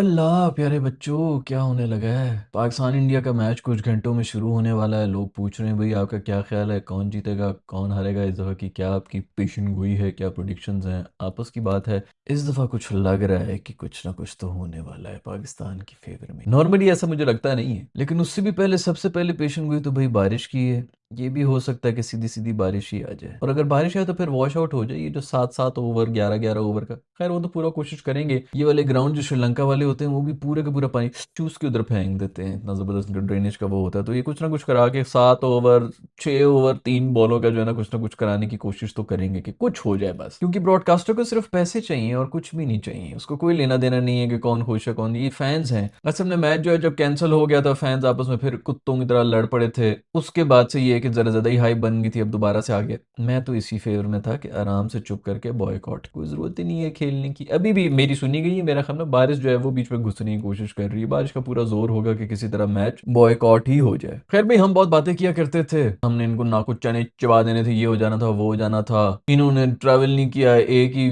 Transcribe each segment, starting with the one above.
अल्लाह प्यारे बच्चों, क्या होने लगा है। पाकिस्तान इंडिया का मैच कुछ घंटों में शुरू होने वाला है। लोग पूछ रहे हैं भाई आपका क्या ख्याल है, कौन जीतेगा कौन हारेगा इस दफ़ा की, क्या आपकी पेशन गोई है, क्या प्रोडिक्शंस हैं। आपस की बात है, इस दफ़ा कुछ लग रहा है कि कुछ ना कुछ तो होने वाला है पाकिस्तान की फेवर में। नॉर्मली ऐसा मुझे लगता नहीं है, लेकिन उससे भी पहले सबसे पहले पेशन गोई तो भाई बारिश की है। ये भी हो सकता है कि सीधी सीधी बारिश ही आ जाए, और अगर बारिश आए तो फिर वॉश आउट हो जाए ये जो 7-7 ओवर 11-11 ओवर का। खैर वो तो पूरा कोशिश करेंगे। ये वाले ग्राउंड जो श्रीलंका वाले होते हैं वो भी पूरे का पूरा पानी चूस के उधर फेंक देते हैं, इतना जबरदस्त ड्रेनेज का वो होता है। तो ये कुछ ना कुछ करा के 7 ओवर 6 ओवर 3 बॉलों का जो है ना कुछ कराने की कोशिश तो करेंगे कि कुछ हो जाए बस, क्योंकि ब्रॉडकास्टर को सिर्फ पैसे चाहिए और कुछ भी नहीं चाहिए। उसको कोई लेना देना नहीं है कि कौन खुश है कौन नहीं। ये फैंस हैं। असल में मैच जो है जब कैंसिल हो गया था, फैंस आपस में फिर कुत्तों की तरह लड़ पड़े थे। उसके बाद से ये है कि जरा ज्यादा ही हाइप बन गई थी, अब दोबारा से आ गया। मैं तो इसी फेवर में था कि आराम से चुप करके बॉयकॉट, कोई जरूरत ही नहीं है खेलने की। अभी भी मेरी सुनी गई है, मेरा ख्याल में बारिश जो है वो बीच में घुसने की कोशिश कर रही है। बारिश का पूरा जोर होगा कि किसी तरह मैच बॉयकॉट ही हो जाए। खैर भाई, हम बहुत बातें किया करते थे, हमने इनको नाकुच चने चबा देने थे, ये हो जाना था वो हो जाना था। इन्होंने ट्रैवल नहीं किया, एक ही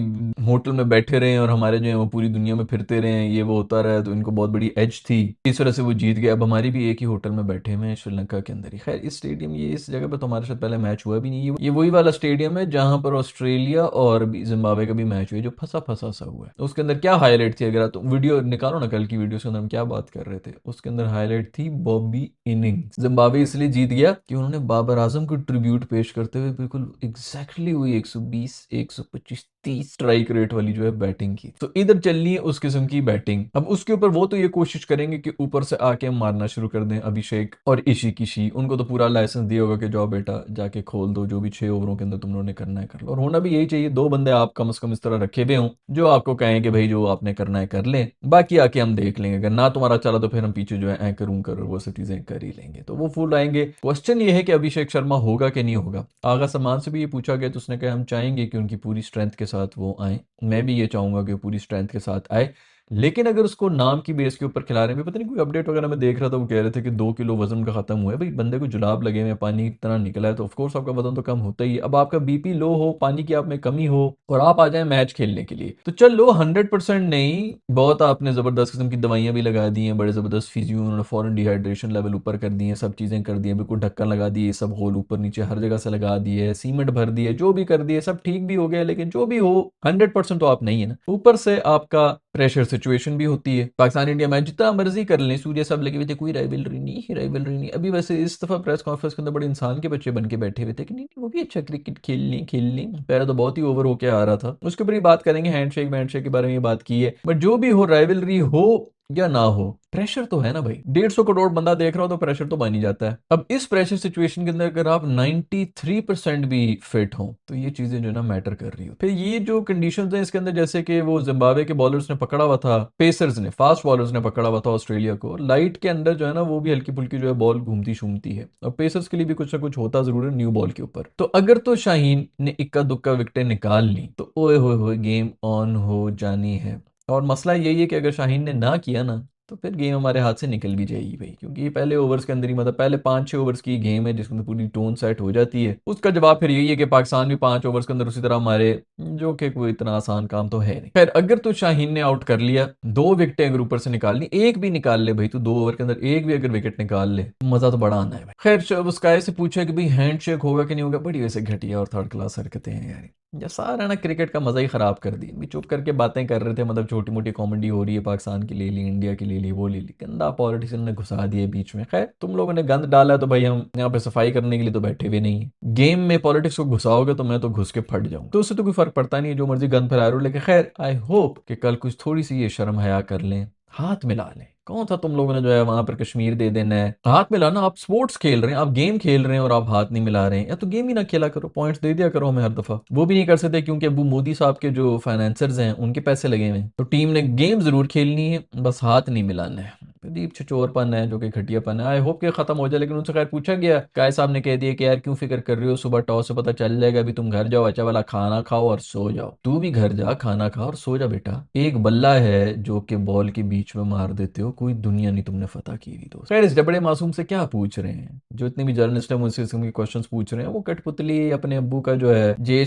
होटल में बैठे रहे और हमारे जो है वो पूरी दुनिया में फिरते रहे, ये वो होता रहा, तो इनको बहुत बड़ी एज थी, इस वजह से वो जीत गए। अब हमारी भी एक ही होटल में बैठे हुए हैं श्रीलंका के अंदर ही। खैर इस स्टेडियम, ये इस जगह पर तो हमारे साथ पहले मैच हुआ भी नहीं। ये वही वाला स्टेडियम है जहां पर ऑस्ट्रेलिया और जिम्बाब्वे का भी मैच हुआ, जो फंसा फंसा सा हुआ है। उसके अंदर क्या हाईलाइट थी, अगर तुम वीडियो निकालो ना कल की वीडियो, के अंदर हम क्या बात कर रहे थे, उसके अंदर हाईलाइट थी बॉबी इनिंग्स। जिम्बाब्वे इसलिए जीत गया कि उन्होंने बाबर आजम को ट्रिब्यूट पेश करते हुए बिल्कुल एग्जैक्टली वही 120 125 30 स्ट्राइक रेट वाली जो है बैटिंग की। तो इधर चलनी है उस किस्म की बैटिंग। अब उसके ऊपर वो तो ये कोशिश करेंगे कि ऊपर से आके मारना शुरू कर दें। अभिषेक और ईशी किशी, उनको तो पूरा लाइसेंस दिया होगा कि जाओ बेटा जाके खोल दो, जो भी 6 ओवरों के अंदर तुम लोगों ने करना है कर लो। और होना भी यही चाहिए, दो बंदे आप कम से कम इस तरह रखे हुए हों जो आपको कहें कि भाई जो आपने करना है कर लें, बाकी आके हम देख लेंगे। अगर ना तुम्हारा चला तो फिर हम पीछे जो है एंकर उनकर वो सब चीजें कर ही लेंगे। तो वो फुल आएंगे। क्वेश्चन ये है कि अभिषेक शर्मा होगा कि नहीं होगा। आगा सलमान से भी ये पूछा गया तो उसने कहा हम चाहेंगे कि उनकी पूरी स्ट्रेंथ के साथ वो आए। मैं भी ये चाहूंगा कि पूरी स्ट्रेंथ के साथ आए, लेकिन अगर उसको नाम की बेस के ऊपर खिला रहे हैं, पता नहीं कोई अपडेट वगैरह मैं देख रहा था, वो कह रहे थे कि 2 किलो वजन का खत्म हुआ है। भाई बंदे को जुलाब लगे हुए, पानी की तरह निकला है, तो ऑफकोर्स आपका वजन तो कम होता ही है। अब आपका बीपी लो हो, पानी की आप में कमी हो, और आप आ जाए मैच खेलने के लिए, तो चलो 100% नहीं, बहुत आपने जबरदस्त किस्म की दवाइयां भी लगा दी हैं, बड़े जबरदस्त फिजियो, उन्होंने फॉरन डिहाइड्रेशन लेवल ऊपर कर दिए, सब चीजें कर दी हैं, बिल्कुल ढक्कन लगा दिए, सब होल ऊपर नीचे हर जगह से लगा दिए, सीमेंट भर दिए, जो भी कर दिए सब ठीक भी हो गया। लेकिन जो भी हो 100% तो आप नहीं है ना। ऊपर से आपका प्रेशर सिचुएशन भी होती है। पाकिस्तान इंडिया मैच जितना मर्जी कर लें, सूर्य साहब लगे हुए थे, कोई राइवलरी नहीं, राइवलरी नहीं। अभी वैसे इस दफा प्रेस कॉन्फ्रेंस के अंदर बड़े इंसान के बच्चे बन के बैठे हुए थे कि नहीं नहीं, वो भी अच्छा क्रिकेट खेल लें। पहले तो बहुत ही ओवर होके आ रहा था। उसके ऊपर ही बात करेंगे, हैंडशेक वैंडशेक के बारे में बात की है। बट जो भी हो, राइवलरी हो या ना हो, प्रेशर तो है ना भाई। 150 करोड़ बंदा देख रहा हो तो प्रेशर तो बन ही जाता है। अब इस प्रेशर सिचुएशन के अंदर अगर आप 93% भी फिट हो तो ये चीजें जो है ना मैटर कर रही हो। फिर ये जो कंडीशंस हैं इसके अंदर, जैसे कि वो जिम्बाब्वे के बॉलर्स ने पकड़ा हुआ था, पेसर्स ने, फास्ट बॉलर्स ने पकड़ा हुआ था ऑस्ट्रेलिया को, लाइट के अंदर जो है ना वो भी हल्की फुल्की जो है बॉल घूमती शूमती है, और पेसर्स के लिए भी कुछ ना कुछ होता जरूर है न्यू बॉल के ऊपर। तो अगर तो शाहीन ने इक्का दुक्का विकेटें निकाल ली तो ओए होए गेम ऑन हो जानी है। और मसला यही है कि अगर शाहीन ने ना किया ना तो फिर गेम हमारे हाथ से निकल भी जाएगी भाई, क्योंकि ये पहले ओवर्स के अंदर ही, मतलब पहले 5-6 ओवर्स की गेम है जिसके अंदर पूरी टोन सेट हो जाती है। उसका जवाब फिर यही है कि पाकिस्तान भी 5 ओवर्स के अंदर उसी तरह मारे, जो कि कोई इतना आसान काम तो है नहीं। खैर अगर तो शाहीन ने आउट कर लिया, 2 विकेटें अगर ऊपर से निकालनी, एक भी निकाल ले भाई, तो 2 ओवर के अंदर एक भी अगर विकेट निकाल ले, मजा तो बड़ा आना है भाई। खैर स्काई से पूछा कि भाई हैंड शेक होगा कि नहीं होगा, बड़ी वैसे घटिया और थर्ड क्लास हरकतें हैं यार। ये सारा ना क्रिकेट का मजा ही खराब कर दी। भी चुप करके बातें कर रहे थे, मतलब छोटी मोटी कॉमेडी हो रही है, पाकिस्तान की ले ली, इंडिया की ले ली, वो ले ली, गंदा पॉलिटिशियन ने घुसा दिए बीच में। खैर तुम लोगों ने गंद डाला है तो भाई हम यहाँ पे सफाई करने के लिए तो बैठे हुए नहीं है। गेम में पॉलिटिक्स को घुसाओगे तो मैं तो घुस के फट जाऊँ, तो उससे तो कोई फर्क पड़ता नहीं है, जो मर्जी गंद फैला रहे हो। लेकिन खैर आई होप कि कल कुछ थोड़ी सी ये शर्म हया कर लें, हाथ मिला लें। कौन था तुम लोगों ने जो है वहां पर कश्मीर दे देना है, हाथ मिलाना। आप स्पोर्ट्स खेल रहे हैं, आप गेम खेल रहे हैं और आप हाथ नहीं मिला रहे हैं, या तो गेम ही ना खेला करो, पॉइंट्स दे दिया करो हमें हर दफा। वो भी नहीं कर सकते क्योंकि अबू मोदी साहब के जो फाइनेंसर्स हैं उनके पैसे लगे हुए हैं। तो टीम ने गेम जरूर खेलनी है, बस हाथ नहीं मिलाना है। प्रदीप छचोरपन है जो कि घटियापन है, आई होप कि खत्म हो जाए। लेकिन उनसे खैर पूछा गया, काय साहब ने कह दिया कि यार क्यों फिक्र कर रहे हो, सुबह टॉस से पता चल जाएगा, अभी तुम घर जाओ, अच्छा वाला खाना खाओ और सो जाओ। तू भी घर जा, खाना खा और सो जा बेटा। एक बल्ला है जो कि बॉल के बीच में मार देते हो, कोई दुनिया नहीं तुमने फतह की हुई दोस्त। खैर इस जबड़े मासूम से क्या पूछ रहे हैं, जो इतने भी जर्नलिस्ट हैं मुझसे इस किस्म के क्वेश्चंस पूछ रहे हैं, वो कठपुतली अपने अब्बू का जो है, जय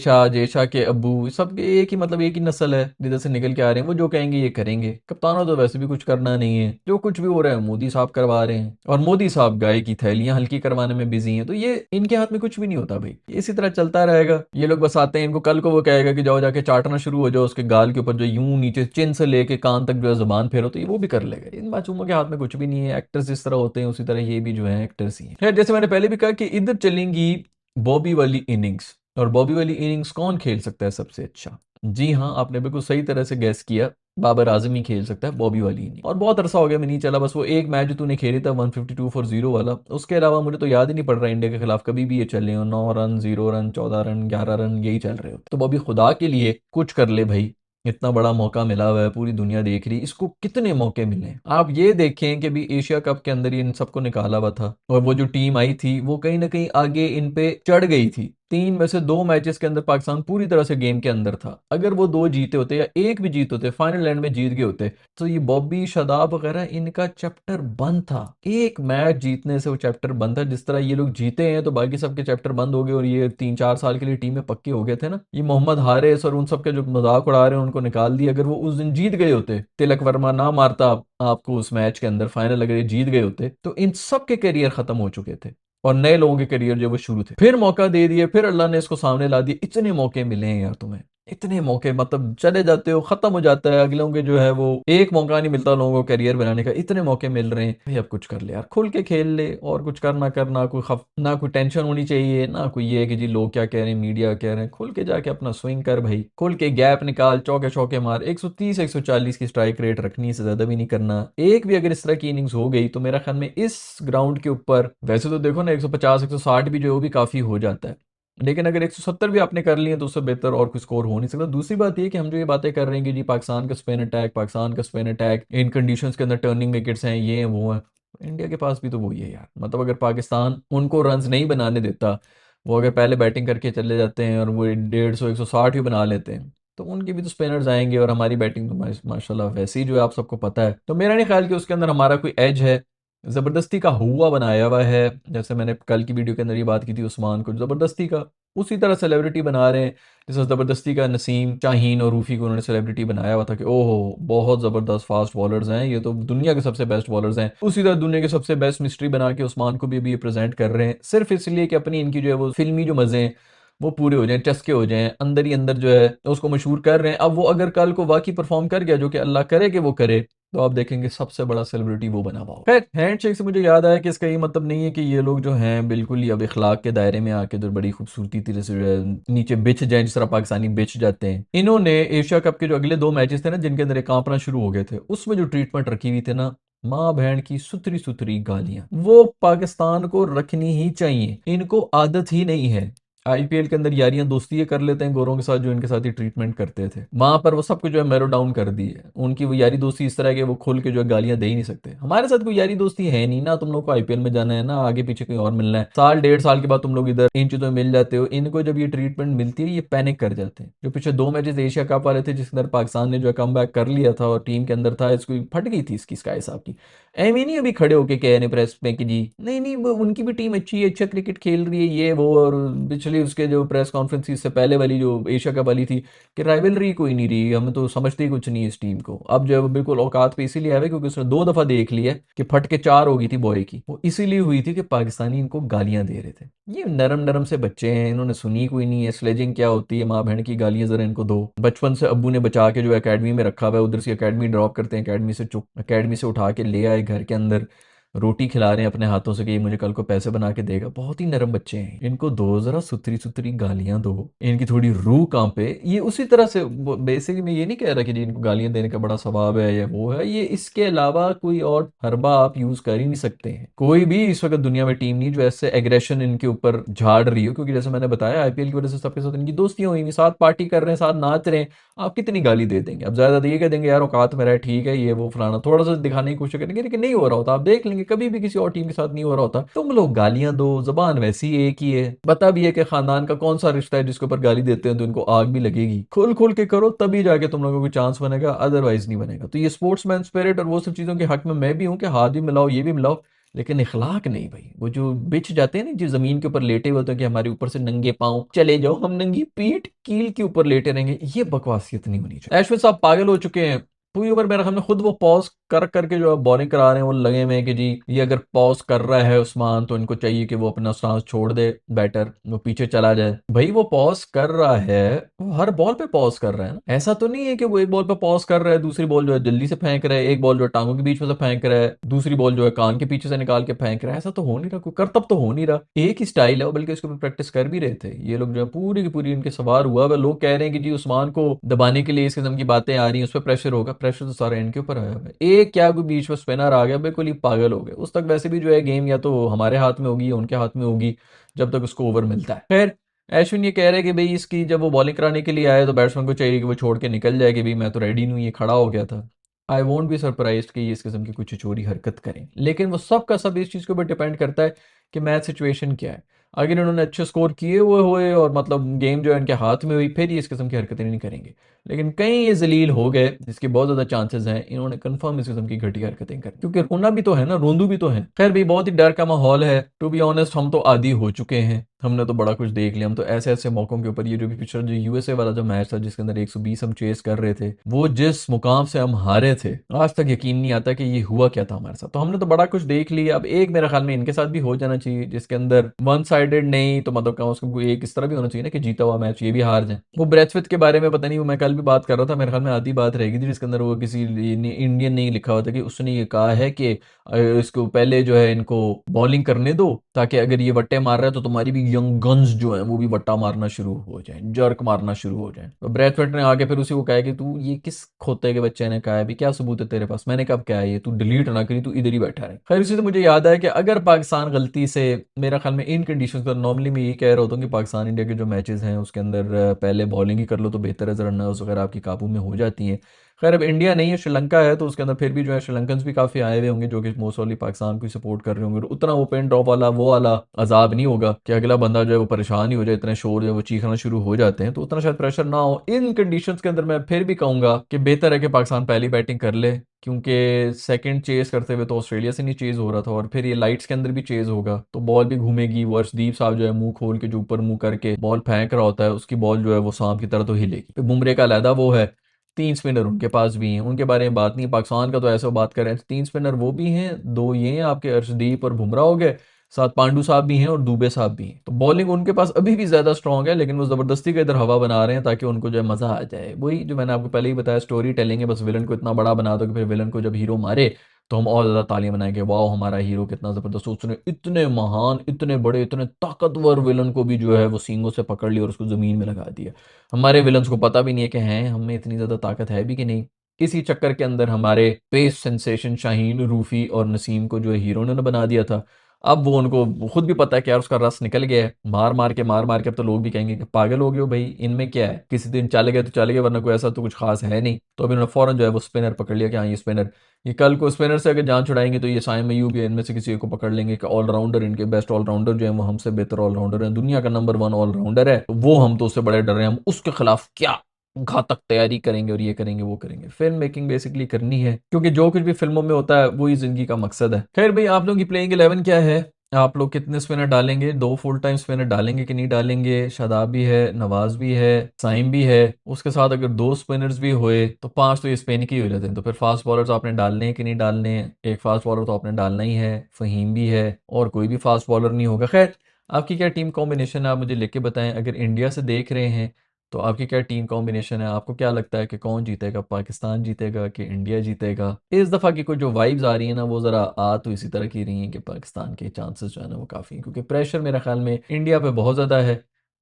शाह के अब्बू, सब एक ही मतलब एक ही नस्ल है जिधर से निकल के आ रहे हैं। वो जो कहेंगे ये करेंगे। कप्तानों तो वैसे भी कुछ करना नहीं है, जो कुछ भी हो रहा है मोदी साहब करवा रहे हैं, और मोदी साहब गाय की थैलियां हल्की करवाने में बिजी हैं। तो ये इनके हाथ में कुछ भी नहीं होता भाई, इसी तरह चलता रहेगा। ये लोग बस आते हैं, इनको कल को वो कहेगा कि जाओ जाके चाटना शुरू हो जाओ उसके गाल के ऊपर, जो यूं नीचे चिन से लेके कान तक जो है जुबान फेरो, तो ये वो भी कर लेगा। इन मासूमों के हाथ में कुछ भी नहीं है। एक्टर्स जिस तरह होते हैं उसी तरह ये भी जो है एक्टर्स ही हैं। खैर, जैसे मैंने पहले भी कहा कि इधर चलेंगी बॉबी वाली इनिंग्स। और बॉबी वाली इनिंग्स कौन खेल सकता है सबसे अच्छा? जी हाँ, आपने बिल्कुल सही तरह से गैस किया, बाबर आजम ही खेल सकता है बॉबी वाली इनिंग। और बहुत अरसा हो गया मैं नहीं चला, बस वो एक मैच जो तूने खेली था 152 फॉर 0 वाला, उसके अलावा मुझे तो याद ही नहीं पड़ रहा इंडिया के खिलाफ कभी भी ये चले हो 9 रन, 0 रन, 14 रन, 11 रन, यही चल रहे होते। तो बॉबी खुदा के लिए कुछ कर ले भाई, इतना बड़ा मौका मिला हुआ है, पूरी दुनिया देख रही, इसको कितने मौके मिले। आप ये देखें कि भी एशिया कप के अंदर ही इन सबको निकाला हुआ था, और वो जो टीम आई थी वो कहीं ना कहीं आगे इन पे चढ़ गई थी। 3 में से 2 मैचेस के अंदर पाकिस्तान पूरी तरह से गेम के अंदर था। अगर वो 2 जीते होते या एक भी जीत होते, फाइनल एंड में जीत गए होते, तो ये बॉबी, शादाब वगैरह इनका चैप्टर बंद था। एक मैच जीतने से वो चैप्टर बंद था। जिस तरह ये लोग जीते हैं तो बाकी सबके चैप्टर बंद हो गए, और ये 3-4 साल के लिए टीमें पक्के हो गए थे ना। ये मोहम्मद हारिस और उन सबके जो मजाक उड़ा रहे हैं उनको निकाल दिया। अगर वो उस दिन जीत गए होते, तिलक वर्मा ना मारता आपको उस मैच के अंदर, फाइनल अगर ये जीत गए होते, तो इन सब के करियर खत्म हो चुके थे, और नए लोगों के करियर जो वो शुरू थे। फिर मौका दे दिए, फिर अल्लाह ने इसको सामने ला दिया। इतने मौके मिले हैं यार तुम्हें, इतने मौके, मतलब चले जाते हो, खत्म हो जाता है। अगलों के जो है वो एक मौका नहीं मिलता लोगों को करियर बनाने का, इतने मौके मिल रहे हैं भाई। अब कुछ कर ले यार, खुल के खेल ले, और कुछ करना करना, कोई ना कोई टेंशन होनी चाहिए, ना कोई ये कि जी लोग क्या कह रहे हैं, मीडिया कह रहे हैं। खुल के जाके अपना स्विंग कर भाई, खुल के गैप निकाल, चौके चौके मार। 130 140 की स्ट्राइक रेट रखनी है, से ज्यादा भी नहीं करना। एक भी अगर इस तरह की इनिंग्स हो गई तो मेरा ख्याल में इस ग्राउंड के ऊपर, वैसे तो देखो ना 150 160 भी जो है वो भी काफी हो जाता है, लेकिन अगर 170 भी आपने कर लिए तो उससे बेहतर और कोई स्कोर हो नहीं सकता। दूसरी बात ये कि हम जो ये बातें कर रहे हैं कि जी पाकिस्तान का स्पिन अटैक, पाकिस्तान का स्पिन अटैक, इन कंडीशंस के अंदर टर्निंग विकेट्स हैं, ये हैं वो हैं, इंडिया के पास भी तो वही है यार। मतलब अगर पाकिस्तान उनको रन्स नहीं बनाने देता, वो अगर पहले बैटिंग करके चले जाते हैं और वो 150 160 भी बना लेते हैं, तो उनके भी तो स्पिनर्स आएंगे, और हमारी बैटिंग तो माशाल्लाह वैसे ही जो है आप सबको पता है। तो मेरा नहीं ख्याल कि उसके अंदर हमारा कोई एज है। जबरदस्ती का हुआ बनाया हुआ है, जैसे मैंने कल की वीडियो के अंदर ये बात की थी, उस्मान को जबरदस्ती का उसी तरह सेलिब्रिटी बना रहे हैं जैसे जबरदस्ती का नसीम, शाहीन और रूफी को उन्होंने सेलिब्रिटी बनाया हुआ था कि ओहो बहुत जबरदस्त फास्ट बॉलर्स हैं, ये तो दुनिया के सबसे बेस्ट बॉलर्स हैं। उसी तरह दुनिया के सबसे बेस्ट मिस्ट्री बना के उस्मान को भी अभी ये प्रेजेंट कर रहे हैं, सिर्फ इसलिए कि अपनी इनकी जो है वो फिल्मी जो मजे हैं वो पूरे हो जाएं, चस्के हो जाएं, अंदर ही अंदर जो है उसको मशहूर कर रहे हैं। अब वो अगर कल को वाकई परफॉर्म कर गया, जो कि अल्लाह करे कि वो करे, तो आप देखेंगे सबसे बड़ा सेलिब्रिटी वो बना हुआ। खैर, हैंडशेक से मुझे याद आया कि इसका ये मतलब नहीं है कि ये लोग जो हैं बिल्कुल ही अब इखलाक के दायरे में आके तो बड़ी खूबसूरती तरह से जो है नीचे बिछ जाए, जिस तरह पाकिस्तानी बिछ जाते हैं। इन्होंने एशिया कप के जो अगले 2 मैचेस थे ना, जिनके अंदर ये कांपना शुरू हो गए थे, उसमें जो ट्रीटमेंट रखी हुई थी ना, माँ बहन की सुथरी सुथरी गालियां, वो पाकिस्तान को रखनी ही चाहिए। इनको आदत ही नहीं है। आईपीएल के अंदर यारियां दोस्ती ये कर लेते हैं गोरों के साथ, जो इनके साथ ही ट्रीटमेंट करते थे, वहां पर वो सब कुछ जो है मैरो डाउन कर दी है। उनकी वो यारी दोस्ती इस तरह है कि वो खोल के जो है गालियां दे ही नहीं सकते। हमारे साथ कोई यारी दोस्ती है नहीं ना, तुम लोग को आईपीएल में जाना है ना आगे पीछे कहीं और मिलना है, साल 1.5 साल के बाद तुम लोग इधर इन चीजों में मिल जाते हो। इनको जब ये ट्रीटमेंट मिलती है ये पैनिक कर जाते हैं। जो पिछले 2 मैचेस एशिया कप वाले थे जिसके अंदर पाकिस्तान ने जो है कम बैक कर लिया था और टीम के अंदर था, इसको फट गई थी इसकी स्काई साहब की। एम नहीं अभी खड़े होके कह रहे प्रेस में कि जी नहीं नहीं वो उनकी भी टीम अच्छी है, अच्छा क्रिकेट खेल रही है ये वो, और पिछली उसके जो प्रेस कॉन्फ्रेंस इससे पहले वाली जो एशिया कप वाली थी कि राइवलरी कोई नहीं रही, हमें तो समझते ही कुछ नहीं है इस टीम को। अब जो है वो बिल्कुल औकात पे इसीलिए आए क्योंकि उसने 2 दफा देख लिया कि फट के 4 हो गई थी बॉय की, वो इसीलिए हुई थी कि पाकिस्तानी इनको गालियां दे रहे थे। ये नरम नरम से बच्चे हैं, इन्होंने सुनी कोई नहीं है स्लेजिंग क्या होती है, माँ बहन की गालियां जरा इनको दो। बचपन से अब्बू ने बचा के जो एकेडमी में रखा हुआ है, उधर से एकेडमी ड्रॉप करते हैं, एकेडमी से उठा के ले आए घर के अंदर, रोटी खिला रहे हैं अपने हाथों से कि ये मुझे कल को पैसे बना के देगा। बहुत ही नरम बच्चे हैं, इनको दो जरा सुथरी सुथरी गालियां दो, इनकी थोड़ी रूह कांपे। ये उसी तरह से बेसिकली मैं ये नहीं कह रहा कि जी इनको गालियां देने का बड़ा स्वभाव है या वो है, ये इसके अलावा कोई और हरबा आप यूज कर ही नहीं सकते हैं। कोई भी इस वक्त दुनिया में टीम नहीं जो ऐसे एग्रेशन इनके ऊपर झाड़ रही हो, क्योंकि जैसे मैंने बताया आईपीएल की वजह से सबके साथ इनकी दोस्तियां हुई, साथ पार्टी कर रहे हैं, साथ नाच रहे हैं। आप कितनी गाली दे देंगे? अब ज्यादा ये कह देंगे यार औकात में रहा है, ठीक है ये वो फलाना, थोड़ा सा दिखाने की कोशिश करेंगे, लेकिन नहीं हो रहा होता। आप देख लेंगे कभी भी किसी और टीम के साथ नहीं हो रहा होता। तुम लोग गालियां दो, जबान वैसी एक ही है, पता भी है कि खानदान का कौन सा रिश्ता है जिसके ऊपर गाली देते हैं तो इनको आग भी लगेगी। खोल खोल के करो तभी जाके तुम लोगों को चांस बनेगा, अदरवाइज नहीं बनेगा। तो ये स्पोर्ट्समैन स्पिरिट और वो सब चीजों के हक में मैं भी हूं कि हाथ भी मिलाओ ये भी मिलाओ, लेकिन इखलाक नहीं भाई। वो जो बिछ जाते हैं ना, जो जमीन के ऊपर लेटे हुए होते हैं कि हमारे ऊपर से नंगे पाँव चले जाओ, हम नंगी पीठ कील के ऊपर लेटे रहेंगे, ये बकवासियत नहीं होनी चाहिए। ऐश्वर्य साहब पागल हो चुके हैं पूरी उम्र। मेरा ख्याल में खुद वो पॉज कर करके जो बॉलिंग करा रहे हैं, वो लगे हुए हैं कि जी ये अगर पॉज कर रहा है उस्मान, तो इनको चाहिए कि वो अपना स्टांस छोड़ दे, बैटर वो पीछे चला जाए। भाई वो पॉज कर रहा है, वो हर बॉल पे पॉज कर रहा है ना। ऐसा तो नहीं है कि वो एक बॉल पे पॉज कर रहा है, दूसरी बॉल जो है जल्दी से फेंक रहा है, एक बॉल जो है टांगों के बीच में से फेंक रहा है, दूसरी बॉल जो है कान के पीछे से निकाल के फेंक रहा है। ऐसा तो हो नहीं रहा, कोई करतब तो हो नहीं रहा। एक ही स्टाइल है, बल्कि उसके ऊपर प्रैक्टिस कर भी रहे थे ये लोग जो है, पूरी की पूरी इनके सवार हुआ हुआ। लोग कह रहे हैं कि जी उस्मान को दबाने के लिए इस किस्म की बातें आ रही हैं, उस पर प्रेशर होगा। प्रेशर तो सारा इनके ऊपर आया हुआ है। एक क्या कोई बीच में स्पिनर आ गया, बिल्कुल ही पागल हो गए। उस तक वैसे भी जो है गेम या तो हमारे हाथ में होगी या उनके हाथ में होगी, जब तक उसको ओवर मिलता है। खैर, अश्विन ये कह रहे हैं कि भाई इसकी जब वो बॉलिंग कराने के लिए आए तो बैट्समैन को चाहिए कि वो छोड़ के निकल जाए, कि भाई मैं तो रेडी नहीं हूँ, ये खड़ा हो गया था। आई वोंट बी सरप्राइज कि ये इस किस्म की कुछ चोरी हरकत करें, लेकिन वो सब का सब इस चीज़ के ऊपर डिपेंड करता है कि मैच सिचुएशन क्या है। अगर इन्होंने अच्छे स्कोर किए हुए और मतलब गेम जो है इनके हाथ में हुई, फिर ये इस किस्म की हरकतें नहीं करेंगे। लेकिन कहीं ये जलील हो गए, जिसके बहुत ज़्यादा चांसेस हैं, इन्होंने कंफर्म इस किस्म की घटिया हरकतें कर, क्योंकि रोना भी तो है ना, रोंदू भी तो है। खैर भाई, बहुत ही डर का माहौल है। टू बी ऑनेस्ट, हम तो आदी हो चुके हैं, हमने तो बड़ा कुछ देख लिया। हम तो ऐसे ऐसे मौकों के ऊपर, ये जो भी पिछला जो यूएसए वाला जो मैच था जिसके अंदर 120 हम चेस कर रहे थे, वो जिस मुकाम से हम हारे थे, आज तक यकीन नहीं आता कि ये हुआ क्या था हमारे साथ। तो हमने तो बड़ा कुछ देख लिया। अब एक मेरे ख्याल में इनके साथ भी हो जाना चाहिए, जिसके अंदर वन साइडेड नहीं तो मतलब कम से कम एक इस तरह भी होना चाहिए ना कि जीता हुआ मैच ये भी हार जाए। वो ब्रेथवेट के बारे में पता नहीं, वो मैं कल भी बात कर रहा था, मेरे ख्याल में आधी बात रहेगी थी जिसके अंदर वो किसी इंडियन नहीं लिखा हुआ था कि उसने ये कहा है कि इसको पहले जो है इनको बॉलिंग करने दो, ताकि अगर ये वट्टे मार रहा है तो तुम्हारी भी यंग गन्स जो है वो भी वट्टा मारना शुरू हो जाए, जर्क मारना शुरू हो जाए। तो ब्रैथवेट ने आके फिर उसी को कहा कि तू ये किस खोते के बच्चे ने कहा है, भी क्या सबूत है तेरे पास? मैंने कब कहा है ये? तू डिलीट ना करी, तू इधर ही बैठा रहे। खैर, इसी से मुझे याद आया कि अगर पाकिस्तान गलती से, मेरा ख्याल में इन कंडीशंस पर नॉर्मली मैं ये कह रहा होता हूँ कि पाकिस्तान इंडिया के जो मैचेस हैं उसके अंदर पहले बॉलिंग ही कर लो तो बेहतर है, जरा नर्व्स वगैरह आपकी काबू में हो जाती हैं। खैर, अब इंडिया नहीं है, श्रीलंका है, तो उसके अंदर फिर भी जो है श्रीलंकन्स भी काफ़ी आए हुए होंगे जो कि मोस्ट ऑफली पाकिस्तान को सपोर्ट कर रहे होंगे। तो उतना वो पेन ड्रॉप वाला वो वाला अजाब नहीं होगा कि अगला बंदा जो है वो परेशान ही हो जाए, इतने शोर जो है वो चीखना शुरू हो जाते हैं, तो उतना शायद प्रेशर ना हो। इन कंडीशंस के अंदर मैं फिर भी कहूंगा कि बेहतर है कि पाकिस्तान पहली बैटिंग कर ले, क्योंकि सेकंड चेज करते हुए तो ऑस्ट्रेलिया से नहीं चेज हो रहा था, और फिर ये लाइट्स के अंदर भी चेज होगा तो बॉल भी घूमेगी। वो अर्शदीप साहब जो है मुंह खोल के जो ऊपर मुंह करके बॉल फेंक रहा होता है, उसकी बॉल जो है वो सांप की तरह तो हिलेगी। फिर बुमरे का अलहदा वो है, तीन स्पिनर उनके पास भी हैं, उनके बारे में बात नहीं। पाकिस्तान का तो ऐसा बात करें तो तीन स्पिनर वो भी हैं, दो ये हैं आपके अर्शदीप और बुमराह हो गए, साथ पांडू साहब भी हैं और दुबे साहब भी हैं। तो बॉलिंग उनके पास अभी भी ज्यादा स्ट्रांग है, लेकिन वो जबरदस्ती का इधर हवा बना रहे हैं ताकि उनको जो है मजा आ जाए। वही जो मैंने आपको पहले ही बताया, स्टोरी टेलिंग है। बस विलन को इतना बड़ा बना दो कि फिर विलन को जब हीरो मारे तो हम और ज्यादा तालियां बनाएंगे, वाह हमारा हीरो कितना जबरदस्त, उसने इतने महान, इतने बड़े, इतने ताकतवर विलन को भी जो है वो सींगों से पकड़ लिया और उसको जमीन में लगा दिया। हमारे विलन्स को पता भी नहीं है कि हैं हमें इतनी ज्यादा ताकत है भी कि नहीं। इसी चक्कर के अंदर हमारे पेस सेंसेशन शाहीन रूफी और नसीम को जो है हीरो ने बना दिया था। अब वो उनको खुद भी पता है कि यार उसका रस निकल गया है, मार मार के अब तो लोग भी कहेंगे कि पागल हो गए हो भाई, इनमें क्या है, किसी दिन चले गए तो चले गए, वरना कोई ऐसा तो कुछ खास है नहीं। तो अभी उन्होंने फौरन जो है वो स्पिनर पकड़ लिया कि हाँ ये स्पिनर, ये कल को स्पिनर से अगर जान छुड़ाएंगे तो ये साइम अयूब या इनमें से किसी को पकड़ लेंगे कि ऑलराउंडर, इनके बेस्ट ऑलराउंडर जो है वो हमसे बेहतर ऑलराउंडर है, दुनिया का नंबर वन ऑलराउंडर है, तो वो हम तो उससे बड़े डर रहे हैं, हम उसके खिलाफ क्या घातक तैयारी करेंगे और ये करेंगे वो करेंगे। फिल्म मेकिंग बेसिकली करनी है, क्योंकि जो कुछ भी फिल्मों में होता है वही जिंदगी का मकसद है। खैर भाई, आप लोगों की प्लेइंग 11 क्या है? आप लोग कितने स्पिनर डालेंगे? दो फुल टाइम स्पिनर डालेंगे कि नहीं डालेंगे? शादाब भी है, नवाज भी है, साइम भी है, उसके साथ अगर दो स्पिनर्स भी हुए तो पांच तो ये स्पेन की हो जाते हैं। तो फिर फास्ट बॉलर्स आपने डालने हैं कि नहीं डालने हैं? एक फास्ट बॉलर तो आपने डालना ही है, फहीम भी है, और कोई भी फास्ट बॉलर नहीं होगा। खैर, आपकी क्या टीम कॉम्बिनेशन है आप मुझे लिख के बताएं। अगर इंडिया से देख रहे हैं तो आपकी क्या टीम कॉम्बिनेशन है? आपको क्या लगता है कि कौन जीतेगा, पाकिस्तान जीतेगा कि इंडिया जीतेगा? इस दफ़ा की कुछ जो वाइब्स आ रही है ना, वो ज़रा आ तो इसी तरह की रही हैं कि पाकिस्तान के चांसेस जो है ना वो काफ़ी हैं, क्योंकि प्रेशर मेरे ख्याल में इंडिया पे बहुत ज़्यादा है।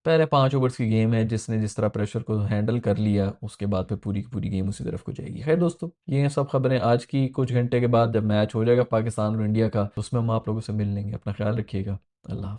पहले 5 ओवर्स की गेम है, जिसने जिस तरह प्रेशर को हैंडल कर लिया उसके बाद फिर पूरी की पूरी गेम उसी तरफ को जाएगी। खैर दोस्तों, ये हैं सब खबरें आज की। कुछ घंटे के बाद जब मैच हो जाएगा पाकिस्तान और इंडिया का, तो उसमें हम आप लोगों से मिल लेंगे। अपना ख्याल रखिएगा। अल्लाह हाफ़िज़।